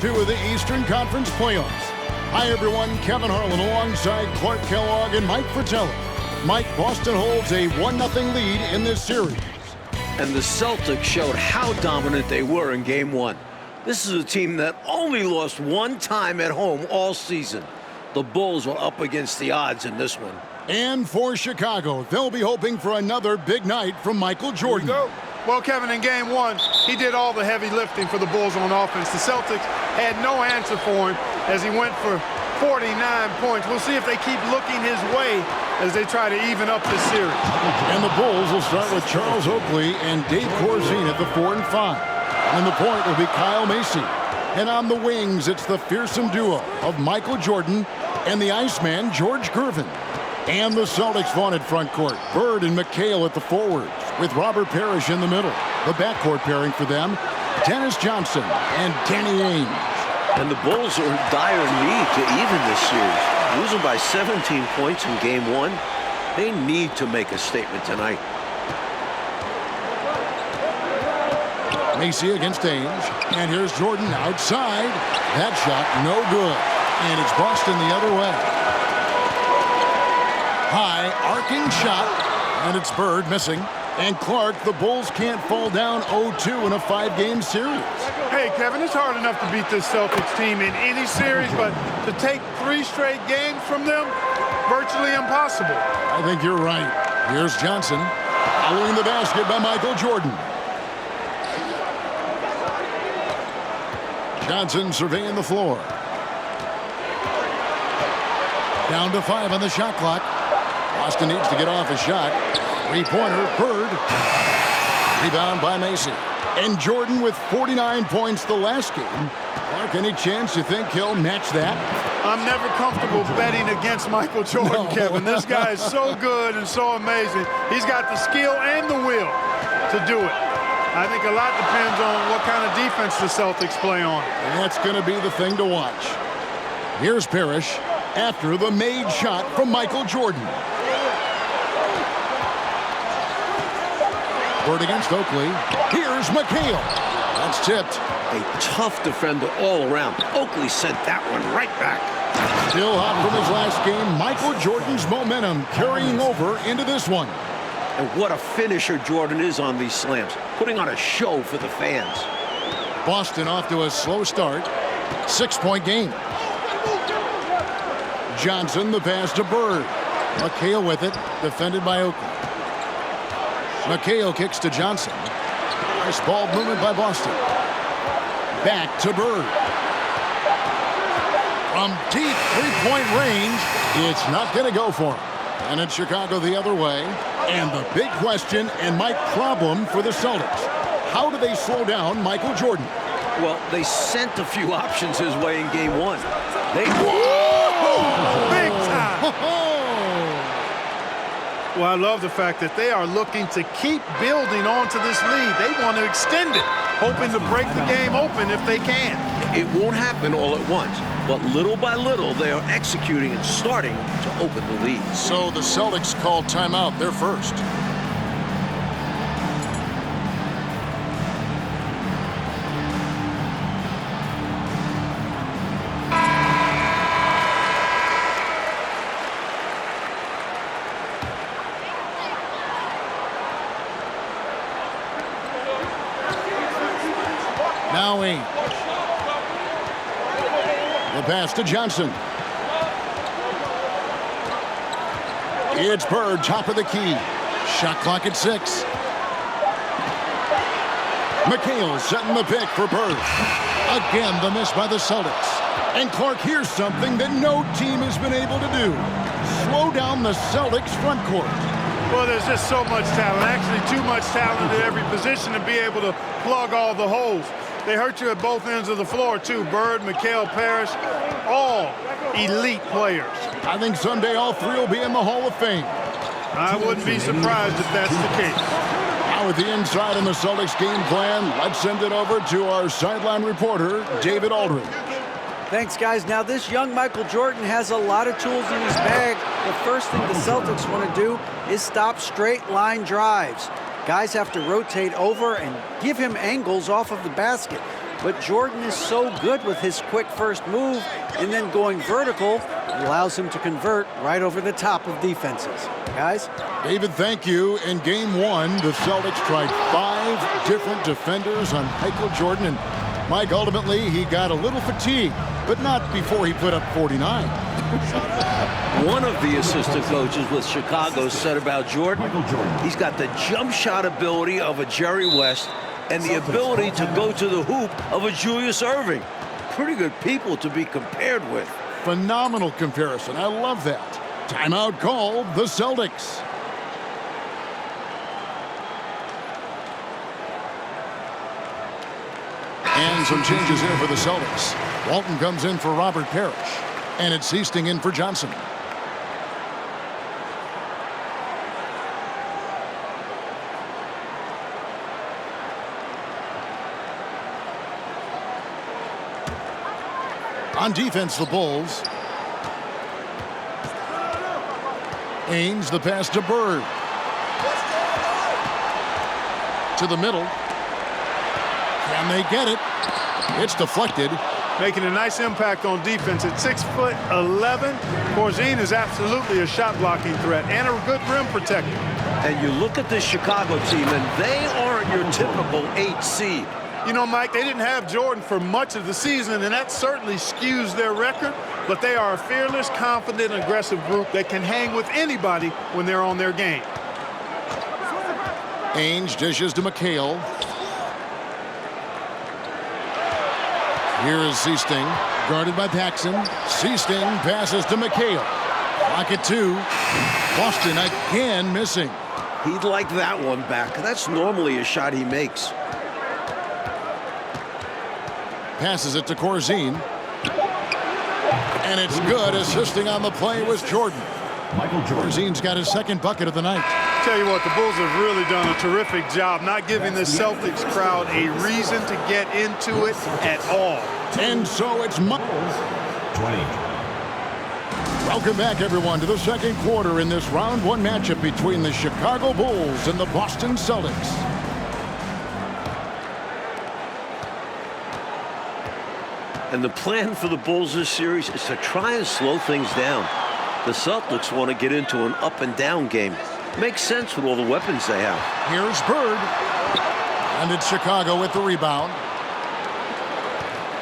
Two of the Eastern Conference playoffs. Hi, everyone. Kevin Harlan alongside Clark Kellogg and Mike Fratello. Mike, Boston holds a 1-0 lead in this series. And the Celtics showed how dominant they were in Game 1. This is a team that only lost one time at home all season. The Bulls were up against the odds in this one. And for Chicago, they'll be hoping for another big night from Michael Jordan. Here we go. Well, Kevin, in Game 1, he did all the heavy lifting for the Bulls on offense. The Celtics had no answer for him as he went for 49 points. We'll see if they keep looking his way as they try to even up this series. And the Bulls will start with Charles Oakley and Dave Corzine at the 4 and 5. And the point will be Kyle Macy. And on the wings, it's the fearsome duo of Michael Jordan and the Iceman, George Gervin. And the Celtics' vaunted front court, Bird and McHale at the forwards, with Robert Parrish in the middle. The backcourt pairing for them, Dennis Johnson and Danny Ainge. And the Bulls are in dire need to even this series. Losing by 17 points in Game 1, they need to make a statement tonight. Macy against Ainge, and here's Jordan outside. That shot no good, and it's Boston the other way. High, arcing shot, and it's Bird missing. And Clark, the Bulls can't fall down 0-2 in a 5-game series. Hey, Kevin, it's hard enough to beat this Celtics team in any series, but to take 3 straight games from them, virtually impossible. I think you're right. Here's Johnson, following the basket by Michael Jordan. Johnson surveying the floor. Down to 5 on the shot clock. Boston needs to get off a shot. Three-pointer, Bird. Rebound by Macy. And Jordan with 49 points the last game. Clark, any chance you think he'll match that? I'm never comfortable betting against Michael Jordan, No. Kevin. This guy is so good and so amazing. He's got the skill and the will to do it. I think a lot depends on what kind of defense the Celtics play on. And that's going to be the thing to watch. Here's Parrish after the made shot from Michael Jordan. Bird against Oakley. Here's McHale. That's tipped. A tough defender all around. Oakley sent that one right back. Still hot from his last game. Michael Jordan's momentum carrying over into this one. And what a finisher Jordan is on these slams. Putting on a show for the fans. Boston off to a slow start. 6-point game. Johnson, the pass to Bird. McHale with it, defended by Oakley. McHale kicks to Johnson. Nice ball movement by Boston. Back to Bird. From deep three-point range, it's not going to go for him. And it's Chicago the other way. And the big question and my problem for the Celtics. How do they slow down Michael Jordan? Well, they sent a few options his way in Game 1. They... Big time! Well, I love the fact that they are looking to keep building onto this lead. They want to extend it, hoping to break the game open if they can. It won't happen all at once, but little by little, they are executing and starting to open the lead. So the Celtics called timeout. They're first. Now Ainge. The pass to Johnson. It's Bird, top of the key. Shot clock at 6. McHale setting the pick for Bird. Again, the miss by the Celtics. And Clark, here's something that no team has been able to do. Slow down the Celtics front court. Well, there's just so much talent, actually too much talent at every position to be able to plug all the holes. They hurt you at both ends of the floor, too. Bird, McHale, Parrish, all elite players. I think someday all 3 will be in the Hall of Fame. I wouldn't be surprised if that's the case. Now with the inside on the Celtics game plan, let's send it over to our sideline reporter, David Aldridge. Thanks, guys. Now, this young Michael Jordan has a lot of tools in his bag. The first thing the Celtics want to do is stop straight line drives. Guys have to rotate over and give him angles off of the basket. but Jordan is so good with his quick first move and then going vertical, it allows him to convert right over the top of defenses. Guys? David, thank you. In game one, the Celtics tried 5 different defenders on Michael Jordan, and Mike, ultimately, he got a little fatigued, but not before he put up 49. One of the assistant coaches with Chicago said about Jordan, he's got the jump shot ability of a Jerry West and the ability to go to the hoop of a Julius Erving. Pretty good people to be compared with. Phenomenal comparison. I love that. Timeout called, the Celtics. And some changes here for the Celtics. Walton comes in for Robert Parrish. And it's Easting in for Johnson. On defense, the Bulls. Ainge, the pass to Bird. To the middle. Can they get it? It's deflected. Making a nice impact on defense at 6'11". Corzine is absolutely a shot blocking threat and a good rim protector. And you look at this Chicago team, and they aren't your typical 8 seed. You know, Mike, they didn't have Jordan for much of the season, and that certainly skews their record. But they are a fearless, confident, aggressive group that can hang with anybody when they're on their game. Ainge dishes to McHale. Here is Seasting, guarded by Paxson. Seasting passes to McHale. Clock at 2. Boston again missing. He'd like that one back. That's normally a shot he makes. Passes it to Corzine. And it's good. Assisting on the play was Jordan. Corzine's got his second bucket of the night. Tell you what, the Bulls have really done a terrific job not giving the Celtics crowd a reason to get into it at all. And so it's 20. Welcome back, everyone, to the second quarter in this round one matchup between the Chicago Bulls and the Boston Celtics. And the plan for the Bulls this series is to try and slow things down. The Celtics want to get into an up and down game. Makes sense with all the weapons they have. Here's Bird. And it's Chicago with the rebound.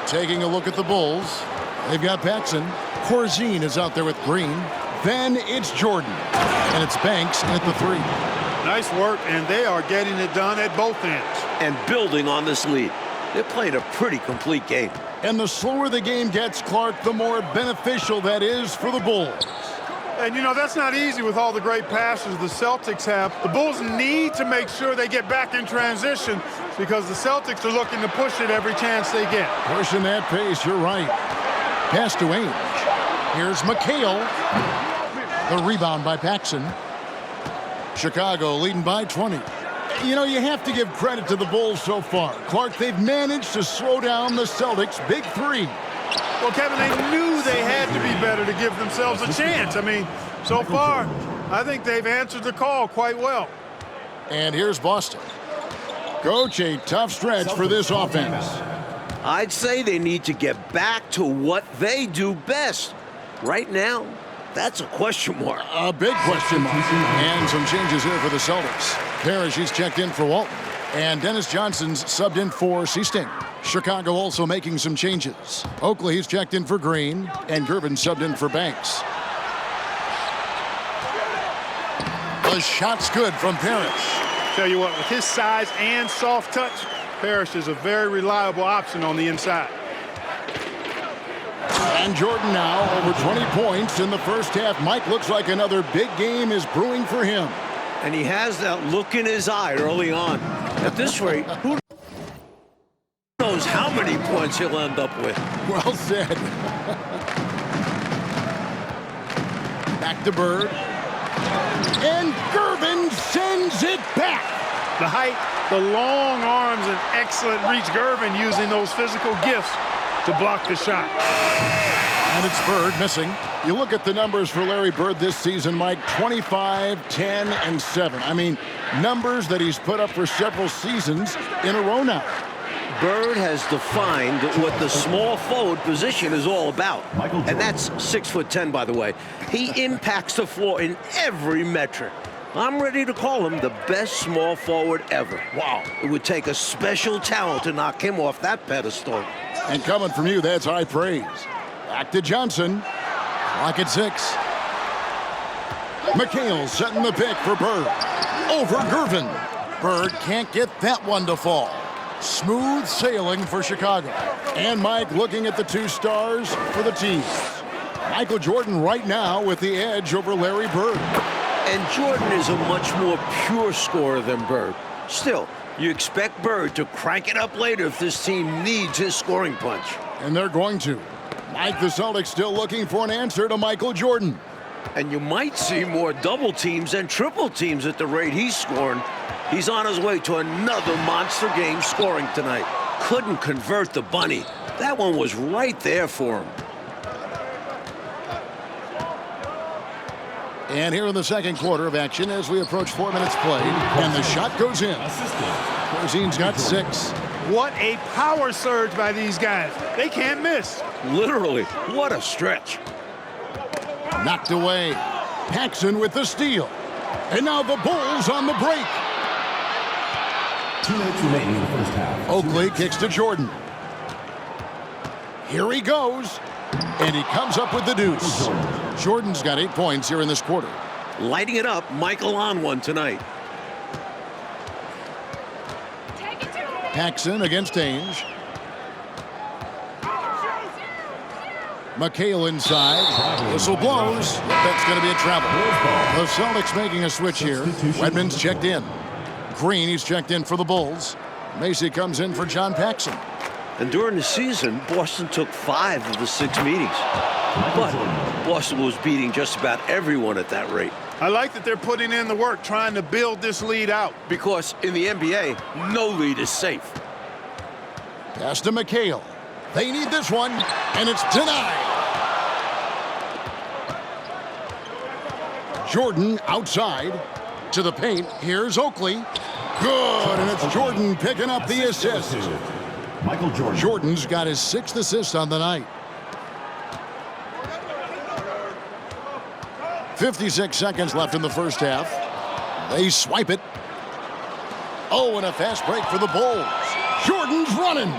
Taking a look at the Bulls. They've got Paxson. Corzine is out there with Green. Then it's Jordan. And it's Banks at the 3. Nice work, and they are getting it done at both ends. And building on this lead. They're playing a pretty complete game. And the slower the game gets, Clark, the more beneficial that is for the Bulls. And, you know, that's not easy with all the great passes the Celtics have. The Bulls need to make sure they get back in transition because the Celtics are looking to push it every chance they get. Pushing that pace, you're right. Pass to Ainge. Here's McHale. The rebound by Paxson. Chicago leading by 20. You know, you have to give credit to the Bulls so far. Clark, they've managed to slow down the Celtics' big 3. Well, Kevin, they knew they had to be better to give themselves a chance. I mean, so far, I think they've answered the call quite well. And here's Boston. Coach, a tough stretch for this offense. I'd say they need to get back to what they do best. Right now, that's a question mark. A big question mark. And some changes here for the Celtics. Parrish, he's checked in for Walton. And Dennis Johnson's subbed in for Seasting. Chicago also making some changes. Oakley, he's checked in for Green. And Gervin subbed in for Banks. The shot's good from Parrish. Tell you what, with his size and soft touch, Parrish is a very reliable option on the inside. And Jordan now over 20 points in the first half. Mike, looks like another big game is brewing for him. And he has that look in his eye early on. At this rate, who knows how many points he'll end up with. Well said. Back to Bird. And Gervin sends it back. The height, the long arms, and excellent reach. Gervin using those physical gifts to block the shot. And it's Bird missing. You look at the numbers for Larry Bird this season, Mike, 25, 10, and 7. I mean, numbers that he's put up for several seasons in a row now. Bird has defined what the small forward position is all about. And that's 6'10", by the way. He impacts the floor in every metric. I'm ready to call him the best small forward ever. Wow, it would take a special talent to knock him off that pedestal. And coming from you, that's high praise. Back to Johnson. Clock at 6. McHale setting the pick for Bird. Over Gervin. Bird can't get that one to fall. Smooth sailing for Chicago. And Mike looking at the 2 stars for the team. Michael Jordan right now with the edge over Larry Bird. And Jordan is a much more pure scorer than Bird. Still, you expect Bird to crank it up later if this team needs his scoring punch. And they're going to. Mike, the Celtics still looking for an answer to Michael Jordan. And you might see more double teams and triple teams at the rate he's scoring. He's on his way to another monster game scoring tonight. Couldn't convert the bunny. That one was right there for him. And here in the second quarter of action as we approach 4 minutes played. And the shot goes in. Corzine's got 6. What a power surge by these guys. They can't miss. Literally, what a stretch. Knocked away. Paxson with the steal. And now the Bulls on the break. 2 minutes remaining in the first half. Oakley kicks to Jordan. Here he goes. And he comes up with the deuce. Jordan's got 8 points here in this quarter. Lighting it up, Michael on one tonight. Paxson against Ainge. McHale inside. Whistle blows. That's going to be a travel. The Celtics making a switch here. Redmond's checked in. Green, he's checked in for the Bulls. Macy comes in for John Paxson. And during the season, Boston took 5 of the 6 meetings. But Boston was beating just about everyone at that rate. I like that they're putting in the work trying to build this lead out. Because in the NBA, no lead is safe. Pass to McHale. They need this one, and it's denied. Jordan outside to the paint. Here's Oakley. Good, and it's Jordan picking up the assist. Michael Jordan. Jordan's got his 6th assist on the night. 56 seconds left in the first half. They swipe it. Oh, and a fast break for the Bulls. Jordan's running.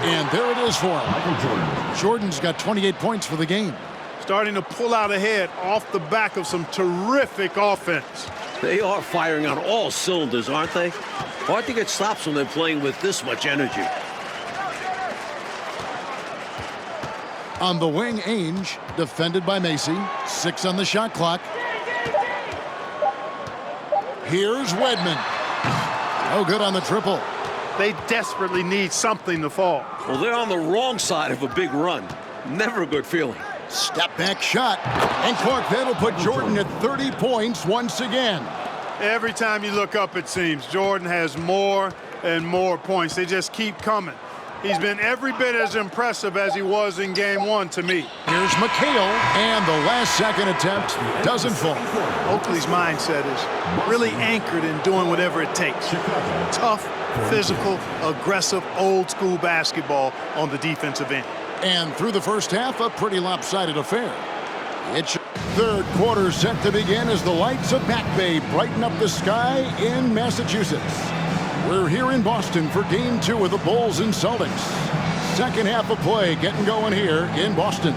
And there it is for him. Michael Jordan. Jordan's got 28 points for the game. Starting to pull out ahead off the back of some terrific offense. They are firing on all cylinders, aren't they? Hard to get stops when they're playing with this much energy. On the wing, Ainge, defended by Macy. 6 on the shot clock. Here's Wedman. No good on the triple. They desperately need something to fall. Well, they're on the wrong side of a big run. Never a good feeling. Step back shot. And Clark, that'll put Jordan at 30 points once again. Every time you look up, it seems, Jordan has more and more points. They just keep coming. He's been every bit as impressive as he was in game 1 to me. Here's McHale, and the last second attempt doesn't fall. Oakley's mindset is really anchored in doing whatever it takes. Tough, physical, aggressive, old-school basketball on the defensive end. And through the first half, a pretty lopsided affair. It's third quarter set to begin as the lights of Back Bay brighten up the sky in Massachusetts. We're here in Boston for game 2 of the Bulls and Celtics. Second half of play getting going here in Boston.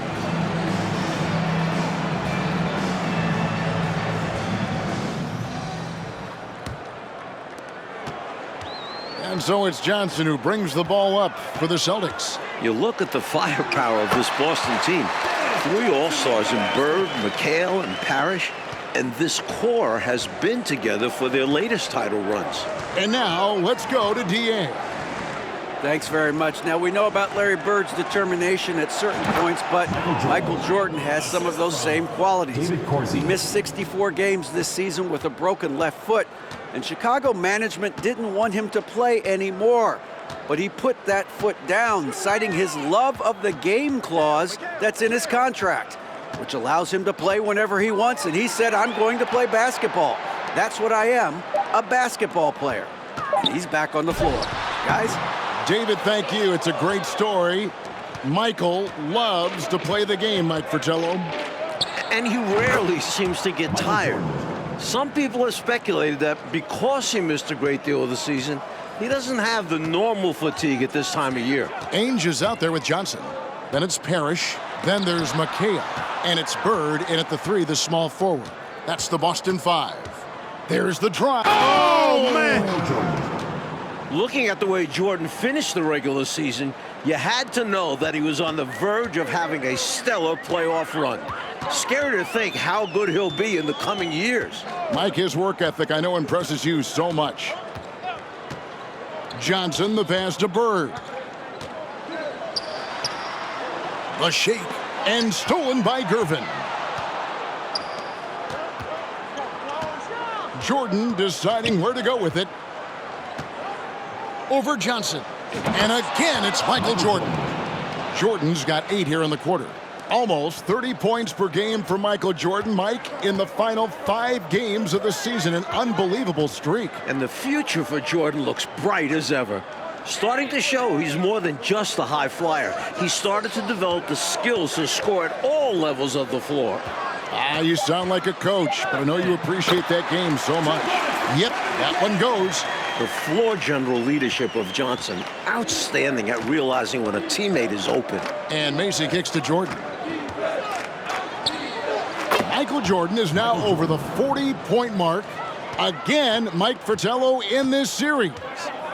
And so it's Johnson who brings the ball up for the Celtics. You look at the firepower of this Boston team. 3 All-Stars in Bird, McHale, and Parrish. And this core has been together for their latest title runs. And now let's go to DA. Thanks very much. Now, we know about Larry Bird's determination at certain points, but Michael Jordan has some of those same qualities. He missed 64 games this season with a broken left foot, and Chicago management didn't want him to play anymore. But he put that foot down, citing his love of the game clause that's in his contract, which allows him to play whenever he wants, and he said, I'm going to play basketball. That's what I am, a basketball player. And he's back on the floor. Guys, David, thank you. It's a great story. Michael loves to play the game, Mike Fratello. And he rarely seems to get tired. Some people have speculated that because he missed a great deal of the season, he doesn't have the normal fatigue at this time of year. Ainge is out there with Johnson. Then it's Parrish. Then there's McHale. And it's Bird in at the 3, the small forward. That's the Boston 5. There's the drive. Oh, man. Looking at the way Jordan finished the regular season, you had to know that he was on the verge of having a stellar playoff run. Scary to think how good he'll be in the coming years. Mike, his work ethic I know impresses you so much. Johnson, the pass to Bird. The shake, and stolen by Gervin. Jordan deciding where to go with it. Over Johnson. And again, it's Michael Jordan. Jordan's got 8 here in the quarter. Almost 30 points per game for Michael Jordan. Mike, in the final 5 games of the season, an unbelievable streak. And the future for Jordan looks bright as ever. Starting to show he's more than just a high flyer. He started to develop the skills to score at all levels of the floor. You sound like a coach, but I know you appreciate that game so much. Yep, that one goes. The floor general leadership of Johnson, outstanding at realizing when a teammate is open. And Macy kicks to Jordan. Michael Jordan is now over the 40-point mark. Again, Mike Fratello in this series.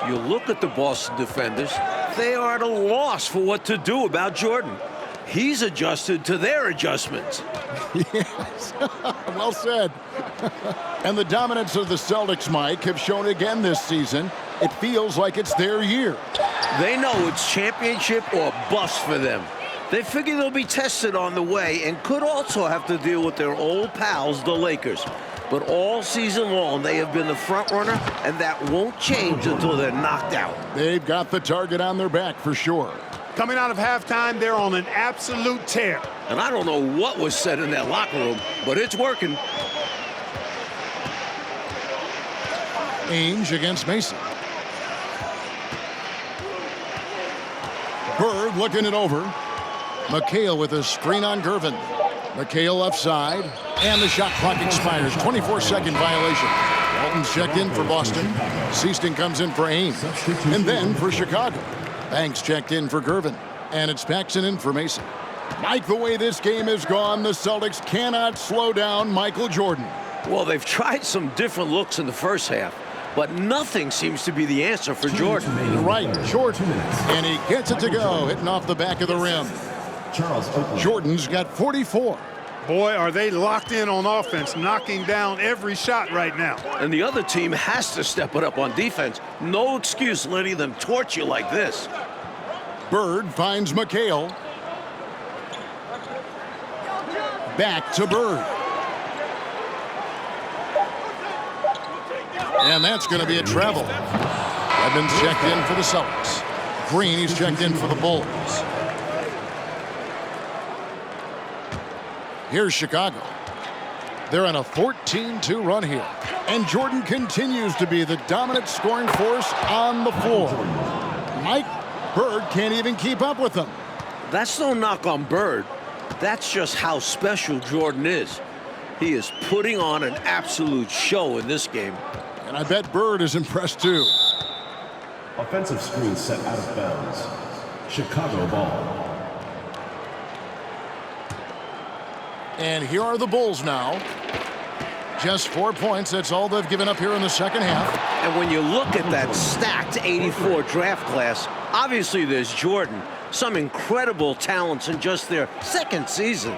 You look at the Boston defenders, they are at a loss for what to do about Jordan. He's adjusted to their adjustments. Yes, well said. And the dominance of the Celtics, Mike, have shown again this season. It feels like it's their year. They know it's championship or bust for them. They figure they'll be tested on the way and could also have to deal with their old pals, the Lakers. But all season long, they have been the front runner, and that won't change until they're knocked out. They've got the target on their back for sure. Coming out of halftime, they're on an absolute tear. And I don't know what was said in that locker room, but it's working. Ainge against Mason. Bird looking it over. McHale with a screen on Gervin. McHale left side, and the shot clock expires. 24-second violation. Walton's checked in for Boston. Seaston comes in for Ainge, and then for Chicago. Banks checked in for Gervin, and it's Paxson in for Mason. Mike, the way this game has gone, the Celtics cannot slow down Michael Jordan. Well, they've tried some different looks in the first half, but nothing seems to be the answer for Jordan. You're right, Jordan, and he gets it to go, hitting off the back of the rim. Charles Oakley. Jordan's got 44. Boy, are they locked in on offense, knocking down every shot right now. And the other team has to step it up on defense. No excuse letting them torch you like this. Bird finds McHale. Back to Bird. And that's going to be a travel. Evans checked in for the Celtics. Green, he's checked in for the Bulls. Here's Chicago. They're on a 14-2 run here. And Jordan continues to be the dominant scoring force on the floor. Mike, Bird can't even keep up with them. That's no knock on Bird. That's just how special Jordan is. He is putting on an absolute show in this game. And I bet Bird is impressed too. Offensive screen set out of bounds. Chicago ball. And here are the Bulls now. Just 4 points. That's all they've given up here in the second half. And when you look at that stacked 84 draft class, obviously there's Jordan. Some incredible talents in just their second season.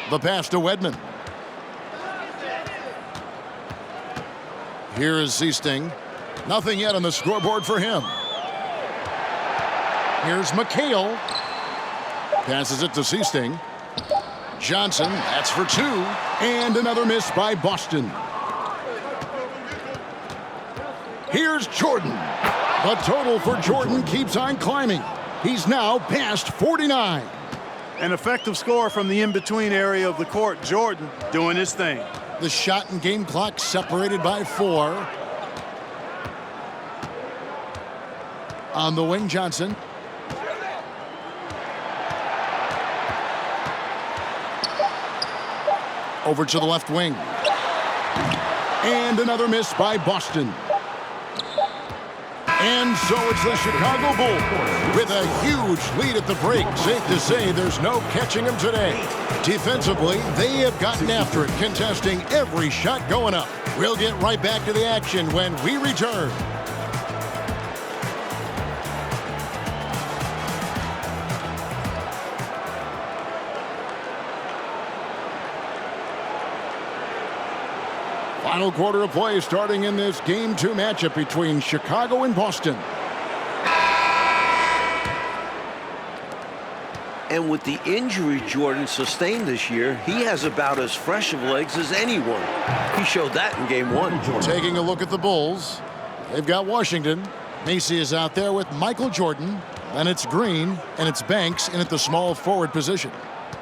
The pass to Wedman. Here is Seasting. Nothing yet on the scoreboard for him. Here's McHale. Passes it to Seasting. Johnson, that's for 2. And another miss by Boston. Here's Jordan. The total for Jordan keeps on climbing. He's now past 49. An effective score from the in-between area of the court. Jordan doing his thing. The shot and game clock separated by 4. On the wing, Johnson. Over to the left wing. And another miss by Boston. And so it's the Chicago Bulls with a huge lead at the break. Safe to say there's no catching them today. Defensively, they have gotten after it, contesting every shot going up. We'll get right back to the action when we return. Final quarter of play starting in this Game 2 matchup between Chicago and Boston. And with the injury Jordan sustained this year, he has about as fresh of legs as anyone. He showed that in Game 1. Taking a look at the Bulls, they've got Washington. Macy is out there with Michael Jordan. Then it's Green, and it's Banks in at the small forward position.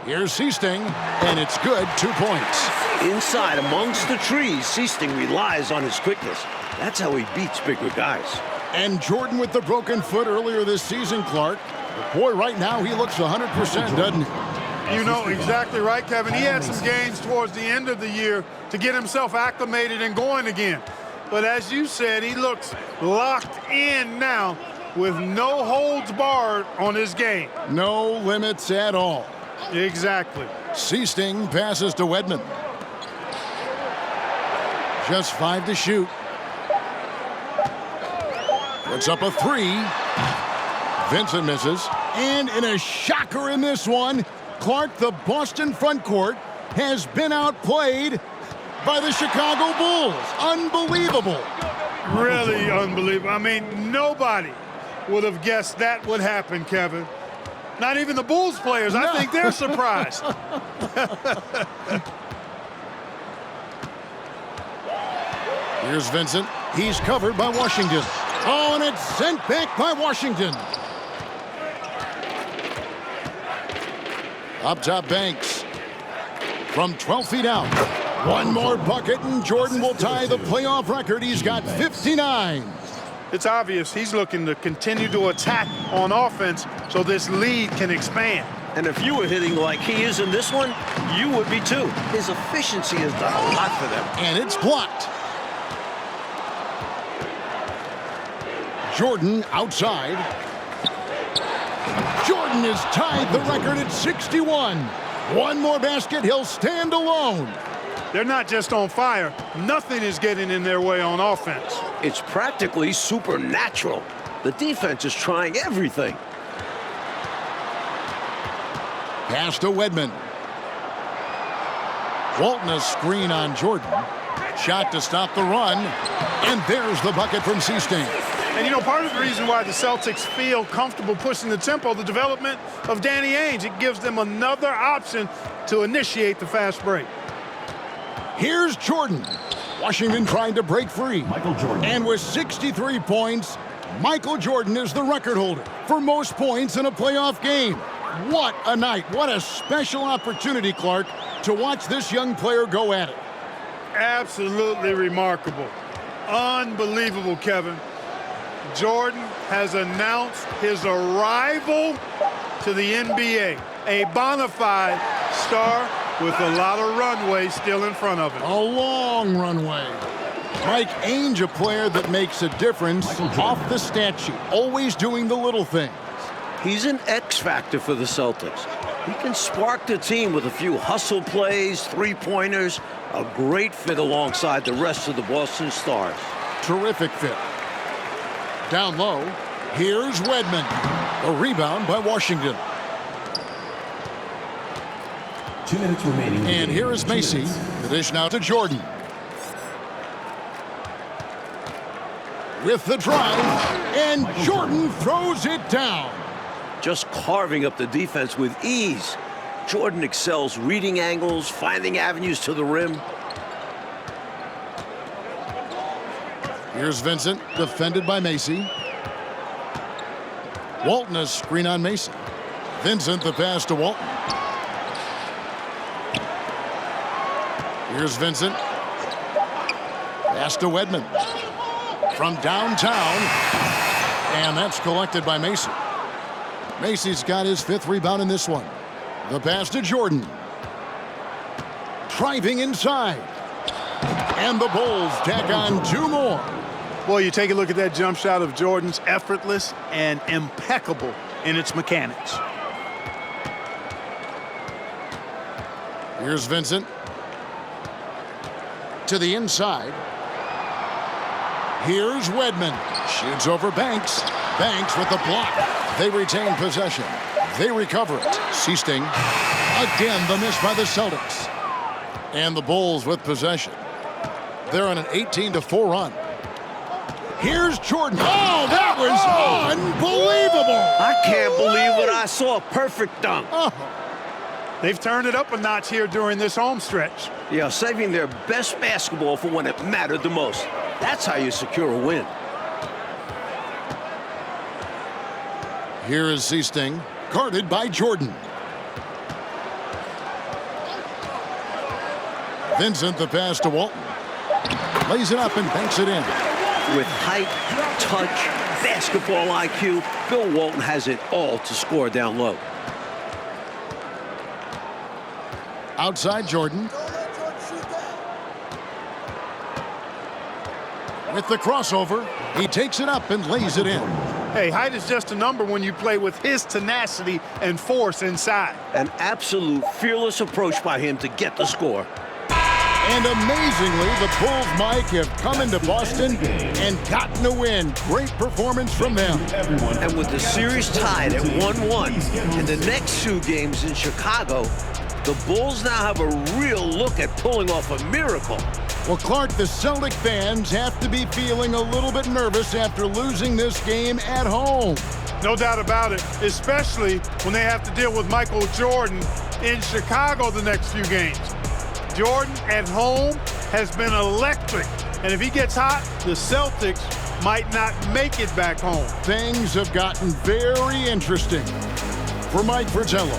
Here's Seasting, and it's good. 2 points. Inside, amongst the trees, Seasting relies on his quickness. That's how he beats bigger guys. And Jordan with the broken foot earlier this season, Clark. But boy, right now he looks 100%, doesn't he? You know exactly right, Kevin. He had some games towards the end of the year to get himself acclimated and going again. But as you said, he looks locked in now with no holds barred on his game. No limits at all. Exactly. Seasting passes to Wedman. Just 5 to shoot. Puts up a 3. Vincent misses. And in a shocker in this one, Clark, the Boston front court, has been outplayed by the Chicago Bulls. Unbelievable. Really unbelievable. I mean, nobody would have guessed that would happen, Kevin. Not even the Bulls players. I think they're surprised. Here's Vincent. He's covered by Washington. Oh, and it's sent back by Washington. Up top, Banks. From 12 feet out. One more bucket, and Jordan will tie the playoff record. He's got 59. It's obvious he's looking to continue to attack on offense so this lead can expand. And if you were hitting like he is in this one, you would be too. His efficiency has done a lot for them. And it's blocked. Jordan outside. Jordan has tied the record at 61. One more basket, he'll stand alone. They're not just on fire. Nothing is getting in their way on offense. It's practically supernatural. The defense is trying everything. Pass to Wedman. Walton a screen on Jordan. Shot to stop the run. And there's the bucket from Seasting. And, you know, part of the reason why the Celtics feel comfortable pushing the tempo, the development of Danny Ainge, it gives them another option to initiate the fast break. Here's Jordan. Washington trying to break free. Michael Jordan. And with 63 points, Michael Jordan is the record holder for most points in a playoff game. What a night. What a special opportunity, Clark, to watch this young player go at it. Absolutely remarkable. Unbelievable, Kevin. Jordan has announced his arrival to the NBA. A bona fide star with a lot of runway still in front of him. A long runway. Mike Ainge, a player that makes a difference off the stat sheet, always doing the little things. He's an X factor for the Celtics. He can spark the team with a few hustle plays, three-pointers, a great fit alongside the rest of the Boston Stars. Terrific fit. Down low, here's Wedman. A rebound by Washington. 2 minutes remaining. And here is Macy. The dish now to Jordan. With the drive, and Jordan throws it down. Just carving up the defense with ease. Jordan excels reading angles, finding avenues to the rim. Here's Vincent, defended by Macy. Walton a screen on Macy. Vincent the pass to Walton. Here's Vincent. Pass to Wedman. From downtown. And that's collected by Macy. Macy's got his 5th rebound in this one. The pass to Jordan. Driving inside. And the Bulls tack on 2 more. Boy, you take a look at that jump shot of Jordan's, effortless and impeccable in its mechanics. Here's Vincent. To the inside. Here's Wedman. Shoots over Banks. Banks with the block. They retain possession. They recover it. Seasting. Again, the miss by the Celtics. And the Bulls with possession. They're on an 18-4 run. Here's Jordan. Oh, that was unbelievable. I can't believe what I saw. Perfect dunk. They've turned it up a notch here during this home stretch. Yeah, saving their best basketball for when it mattered the most. That's how you secure a win. Here is Seasting, guarded by Jordan. Vincent, the pass to Walton. Lays it up and banks it in. With height, touch, basketball IQ, Bill Walton has it all to score down low. Outside Jordan. With the crossover, he takes it up and lays it in. Hey, height is just a number when you play with his tenacity and force inside. An absolute fearless approach by him to get the score. And amazingly, the Bulls, Mike, have come into Boston and gotten a win. Great performance from them. And with the series tied at 1-1 and the next 2 games in Chicago, the Bulls now have a real look at pulling off a miracle. Well, Clark, the Celtic fans have to be feeling a little bit nervous after losing this game at home. No doubt about it, especially when they have to deal with Michael Jordan in Chicago the next few games. Jordan at home has been electric, and if he gets hot, the Celtics might not make it back home. Things have gotten very interesting. For Mike Fratello,